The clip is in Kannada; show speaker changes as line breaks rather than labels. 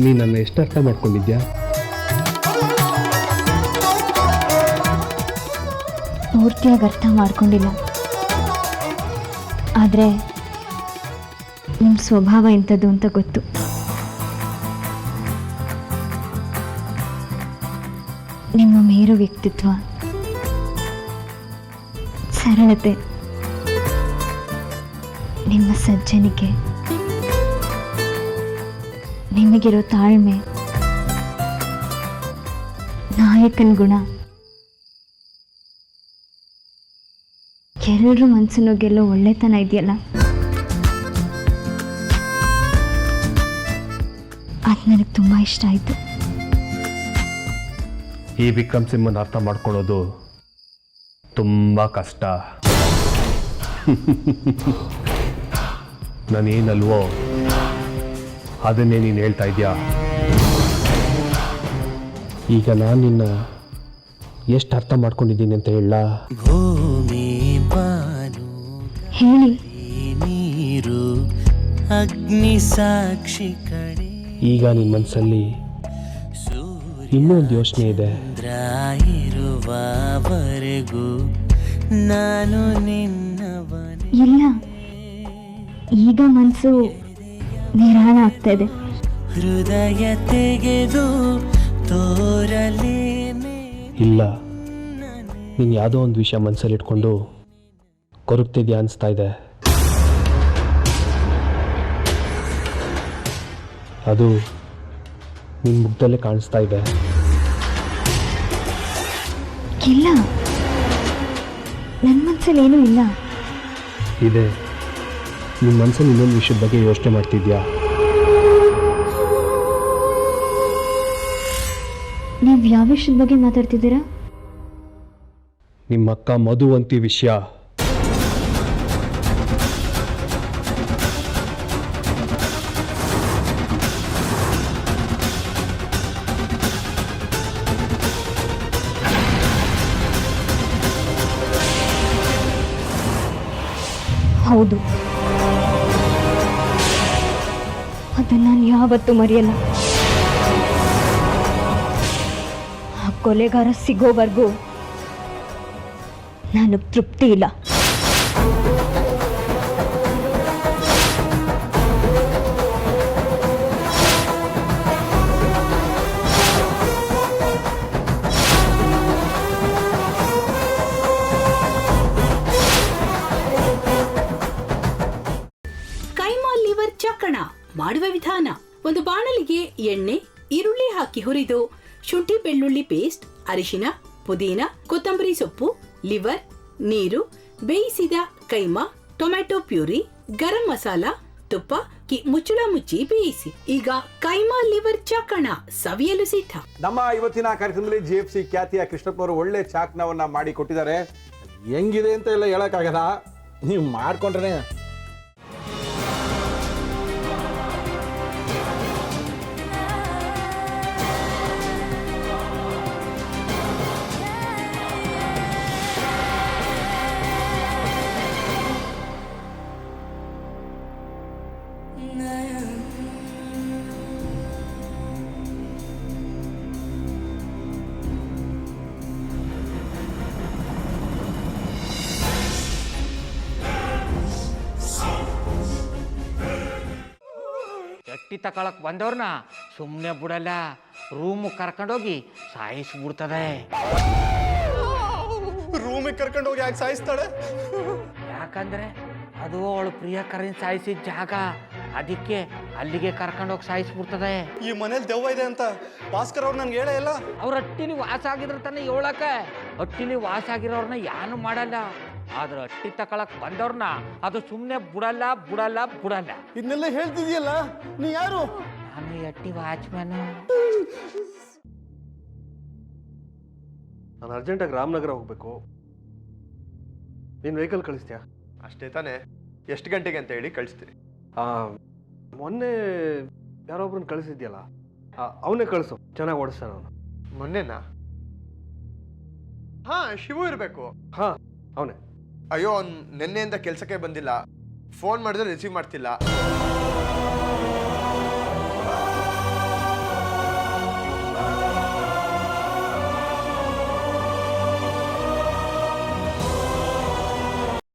ನೀ ನನ್ನ ಎಷ್ಟು ಅರ್ಥ ಮಾಡ್ಕೊಂಡಿದ್ಯಾ?
ಪೂರ್ತಿಯಾಗಿ ಅರ್ಥ ಮಾಡ್ಕೊಂಡಿಲ್ಲ, ಆದರೆ ನಿಮ್ಮ ಸ್ವಭಾವ ಎಂಥದ್ದು ಅಂತ ಗೊತ್ತು. ನಿಮ್ಮ ಮೇರು ವ್ಯಕ್ತಿತ್ವ, ಸರಳತೆ, ನಿಮ್ಮ ಸಜ್ಜನಿಕೆ, ನಿಮಗಿರೋ ತಾಳ್ಮೆ, ನಾಯಕನ ಗುಣ, ಎಲ್ಲರೂ ಮನಸ್ಸನ್ನು ಗೆಲ್ಲೋ ಒಳ್ಳೆತನ ಇದೆಯಲ್ಲ, ಅದು ನನಗೆ ತುಂಬ ಇಷ್ಟ ಆಯಿತು.
ಈ ವಿಕ್ರಮ್ ಸಿಂಹನ ಅರ್ಥ ಮಾಡ್ಕೊಳ್ಳೋದು ತುಂಬ ಕಷ್ಟ. ನಾನೇನಲ್ವೋ ಅದನ್ನೇ ನೀನು ಹೇಳ್ತಾ ಇದೆಯಾ. ಈಗ ನಾನು ನಿನ್ನ ಎಷ್ಟು ಅರ್ಥ ಮಾಡ್ಕೊಂಡಿದ್ದೀನಿ ಅಂತ ಹೇಳ?
ಹೇಳಿ.
ನೀರು ಅಗ್ನಿ ಸಾಕ್ಷಿ ಕಡೆ
ಈಗ ನಿನ್ನ ಮನಸ್ಸಲ್ಲಿ ಇನ್ನೂ ಒಂದು ಯೋಚನೆ ಇದೆ.
ಇರುವವರೆಗೂ ನಾನು ನಿನ್ನವನೇ.
ಇಲ್ಲ, ಈಗ ಮನಸ್ಸು ನಿರಾಳ ಆಗ್ತಾ ಇದೆ.
ಹೃದಯ ತೆಗೆದು ತೋರಲೇನೆ.
ಇಲ್ಲ, ನೀನು ಯಾವುದೋ ಒಂದು ವಿಷಯ ಮನಸ್ಸಲ್ಲಿ ಇಟ್ಕೊಂಡು ಕೊರಗ್ತಿದ್ಯಾ ಅನಿಸ್ತಾ ಇದೆ. ಅದು ನಿನ್ನ ಮುಖದಲ್ಲೇ ಕಾಣಿಸ್ತಾ ಇದೆ.
ಇಲ್ಲ, ನನ್ನ ಮನಸ್ಸಲ್ಲಿ ಏನೂ ಇಲ್ಲ.
ಇದೆ, ನಿಮ್ಮ ಮನಸ್ಸಲ್ಲಿ ಇನ್ನೊಂದು ವಿಷಯದ ಬಗ್ಗೆ ಯೋಚನೆ ಮಾಡ್ತಿದ್ಯಾ?
ನೀವು ಯಾವ ವಿಷಯದ ಬಗ್ಗೆ ಮಾತಾಡ್ತಿದ್ದೀರಾ?
ನಿಮ್ಮ ಅಕ್ಕ ಮಧುವಂತಿ ವಿಷಯ.
ಹೌದು, ಅದನ್ನು ನಾನು ಯಾವತ್ತೂ ಮರೆಯಲ್ಲ. ಆ ಕೊಲೆಗಾರ ಸಿಗೋವರೆಗೂ ನನಗೆ ತೃಪ್ತಿ ಇಲ್ಲ.
ಕೈಮಾ ಲಿವರ್ ಚಕ್ಕಣ ಮಾಡುವ ವಿಧಾನ: ಒಂದು ಬಾಣಲಿಗೆ ಎಣ್ಣೆ, ಈರುಳ್ಳಿ ಹಾಕಿ ಹುರಿದು ಶುಂಠಿ ಬೆಳ್ಳುಳ್ಳಿ ಪೇಸ್ಟ್, ಅರಿಶಿನ, ಪುದೀನ, ಕೊತ್ತಂಬರಿ ಸೊಪ್ಪು, ಲಿವರ್, ನೀರು, ಬೇಯಿಸಿದ ಕೈಮಾ, ಟೊಮ್ಯಾಟೊ ಪ್ಯೂರಿ, ಗರಂ ಮಸಾಲ, ತುಪ್ಪ ಮುಚ್ಚಳ ಮುಚ್ಚಿ ಬೇಯಿಸಿ. ಈಗ ಕೈಮಾ ಲಿವರ್ ಚಾಕಣ ಸವಿಯಲು ಸಿದ್ಧ.
ನಮ್ಮ ಇವತ್ತಿನ ಕಾರ್ಯಕ್ರಮದಲ್ಲಿ GFC ಖ್ಯಾತಿಯ ಕೃಷ್ಣಪ್ಪನವರು ಒಳ್ಳೆ ಚಾಕ್ನವನ್ನ ಮಾಡಿ ಕೊಟ್ಟಿದ್ದಾರೆ. ಹೆಂಗಿದೆ ಅಂತ ಎಲ್ಲ ಹೇಳಕ್ಕಾಗಲ್ಲ, ನೀವು ಮಾಡ್ಕೊಂಡ್ರೆ.
ಎಟ್ಟಿ ತಕೊಳಕ್ ಬಂದವ್ರನ್ನ ಸುಮ್ಮನೆ ಬಿಡಲ್ಲ, ರೂಮ್ ಕರ್ಕೊಂಡೋಗಿ ಸಾಯಿಸ್ಬಿಡ್ತದೆ.
ರೂಮಿಗೆ ಕರ್ಕೊಂಡೋಗಿ ಯಾಕೆ ಸಾಯಿಸ್ತಾಳೆ?
ಯಾಕಂದ್ರೆ ಅದು ಅವಳು ಪ್ರಿಯಕರನ್ ಸಾಯಿಸಿದ ಜಾಗ, ಅದಕ್ಕೆ ಅಲ್ಲಿಗೆ ಕರ್ಕೊಂಡೋಗಿ ಸಾಯಿಸ್ಬಿಡ್ತದೆ.
ಈ ಮನೇಲಿ ದೆವ್ವ ಇದೆ ಅಂತ ಭಾಸ್ಕರ್ ಅವ್ರು ನನ್ಗೆ ಹೇಳೇ ಇಲ್ಲ.
ಅವ್ರ ಹಟ್ಟಿಲಿ ವಾಸ ಆಗಿದ್ರ ತಾನೆ ಹೇಳಕ. ಹಟ್ಟಿಲಿ ವಾಸ ಆಗಿರೋರ್ನ ಏನು ಮಾಡಲ್ಲ, ಆದ್ರೆ ಹಟ್ಟಿ ತಕೊಳಕ್ ಬಂದವ್ರನ್ನ ಅದು ಸುಮ್ಮನೆ ಬಿಡಲ್ಲ ಬಿಡಲ್ಲ ಬಿಡಲ್ಲ.
ಇದನ್ನೆಲ್ಲ ಹೇಳ್ತಿದ್ಯಲ್ಲ, ನೀ ಯಾರು?
ನಾನು ಹಟ್ಟಿ ವಾಚ್ಮ್ಯಾನ್.
ನಾನು ಅರ್ಜೆಂಟಾಗಿ ರಾಮನಗರ ಹೋಗ್ಬೇಕು. ನೀನು ವೆಹಿಕಲ್ ಕಳಿಸ್ತೀಯಾ?
ಅಷ್ಟೇ ತಾನೇ, ಎಷ್ಟು ಗಂಟೆಗೆ ಅಂತ ಹೇಳಿ ಕಳಿಸ್ತೀನಿ.
ಮೊನ್ನೆ ಯಾರೊಬ್ರನ್ನ ಕಳಿಸಿದ್ಯಲ್ಲ, ಅವನೇ ಕಳಿಸು, ಚೆನ್ನಾಗಿ ಓಡಿಸ್ತಾನ ಅವನು.
ಮೊನ್ನೆನಾ? ಹಾ, ಶಿವು ಇರಬೇಕು.
ಹಾ, ಅವನೇ.
ಅಯ್ಯೋ, ಅವ್ನು ನಿನ್ನೆಯಿಂದ ಕೆಲಸಕ್ಕೆ ಬಂದಿಲ್ಲ. ಫೋನ್ ಮಾಡಿದ್ರೆ ರಿಸೀವ್ ಮಾಡ್ತಿಲ್ಲ.